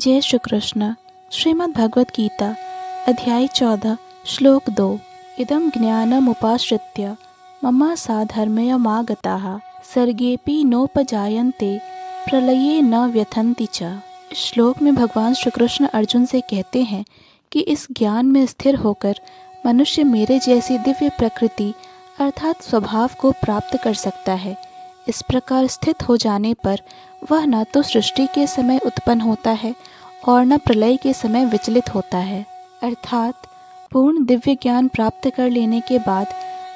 जय श्री कृष्ण। श्रीमद् भगवद गीता अध्याय 14 श्लोक 2। इदं ज्ञानमुपाश्रित्य मम साधर्म्यमागताः सर्गेऽपि नोपजायन्ते प्रलये न व्यथन्ति च। इस श्लोक में भगवान श्री कृष्ण अर्जुन से कहते हैं कि इस ज्ञान में स्थिर होकर मनुष्य मेरे जैसी दिव्य प्रकृति अर्थात स्वभाव को प्राप्त कर सकता है। इस प्रकार स्थित हो जाने पर वह न तो सृष्टि के समय उत्पन्न होता है और न प्रलय के समय विचलित होता है। अर्थात पूर्ण दिव्य ज्ञान प्राप्त कर लेने के बाद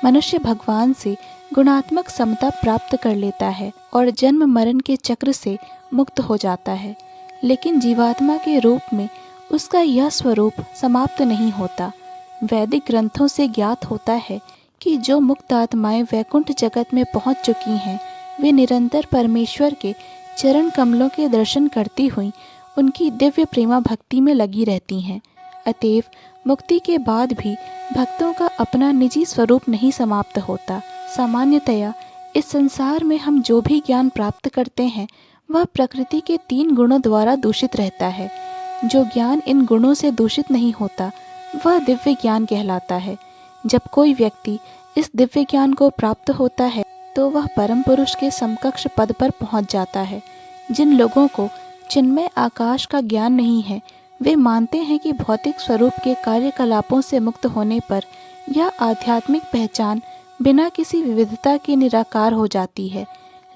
मनुष्य भगवान से गुणात्मक समता प्राप्त कर लेता है और जन्म मरण के चक्र से मुक्त हो जाता है। लेकिन जीवात्मा के रूप में उसका यह स्वरूप समाप्त नहीं होता। वैदिक ग्रंथों से ज्ञात होता है कि जो मुक्त आत्माएं वैकुंठ जगत में पहुंच चुकी हैं, वे निरंतर परमेश्वर के चरण कमलों के दर्शन करती हुई उनकी दिव्य प्रेमा भक्ति में लगी रहती हैं। अतएव मुक्ति के बाद भी भक्तों का अपना निजी स्वरूप नहीं समाप्त होता। सामान्यतया इस संसार में हम जो भी ज्ञान प्राप्त करते हैं वह प्रकृति के 3 गुणों द्वारा दूषित रहता है। जो ज्ञान इन गुणों से दूषित नहीं होता वह दिव्य ज्ञान कहलाता है। जब कोई व्यक्ति इस दिव्य ज्ञान को प्राप्त होता है तो वह परम पुरुष के समकक्ष पद पर पहुंच जाता है। जिन लोगों को चिन्मय आकाश का ज्ञान नहीं है वे मानते हैं कि भौतिक स्वरूप के कार्यकलापों से मुक्त होने पर यह आध्यात्मिक पहचान बिना किसी विविधता के निराकार हो जाती है।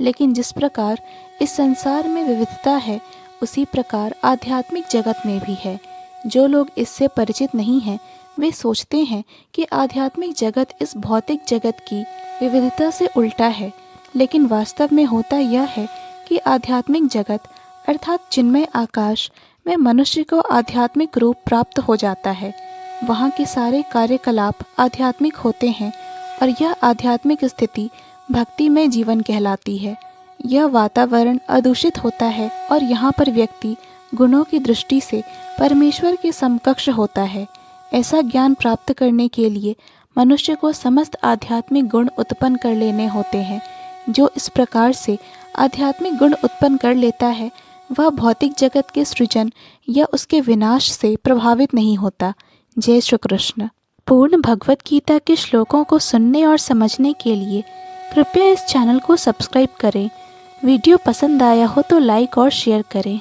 लेकिन जिस प्रकार इस संसार में विविधता है उसी प्रकार आध्यात्मिक जगत में भी है। जो लोग इससे परिचित नहीं हैं वे सोचते हैं कि आध्यात्मिक जगत इस भौतिक जगत की विविधता से उल्टा है। लेकिन वास्तव में होता यह है कि आध्यात्मिक जगत अर्थात चिन्मय आकाश में मनुष्य को आध्यात्मिक रूप प्राप्त हो जाता है। वहाँ के सारे कार्यकलाप आध्यात्मिक होते हैं और यह आध्यात्मिक स्थिति भक्ति में जीवन कहलाती है। यह वातावरण अदूषित होता है और यहाँ पर व्यक्ति गुणों की दृष्टि से परमेश्वर के समकक्ष होता है। ऐसा ज्ञान प्राप्त करने के लिए मनुष्य को समस्त आध्यात्मिक गुण उत्पन्न कर लेने होते हैं। जो इस प्रकार से आध्यात्मिक गुण उत्पन्न कर लेता है वह भौतिक जगत के सृजन या उसके विनाश से प्रभावित नहीं होता। जय श्री कृष्ण। पूर्ण भगवत गीता के श्लोकों को सुनने और समझने के लिए कृपया इस चैनल को सब्सक्राइब करें। वीडियो पसंद आया हो तो लाइक और शेयर करें।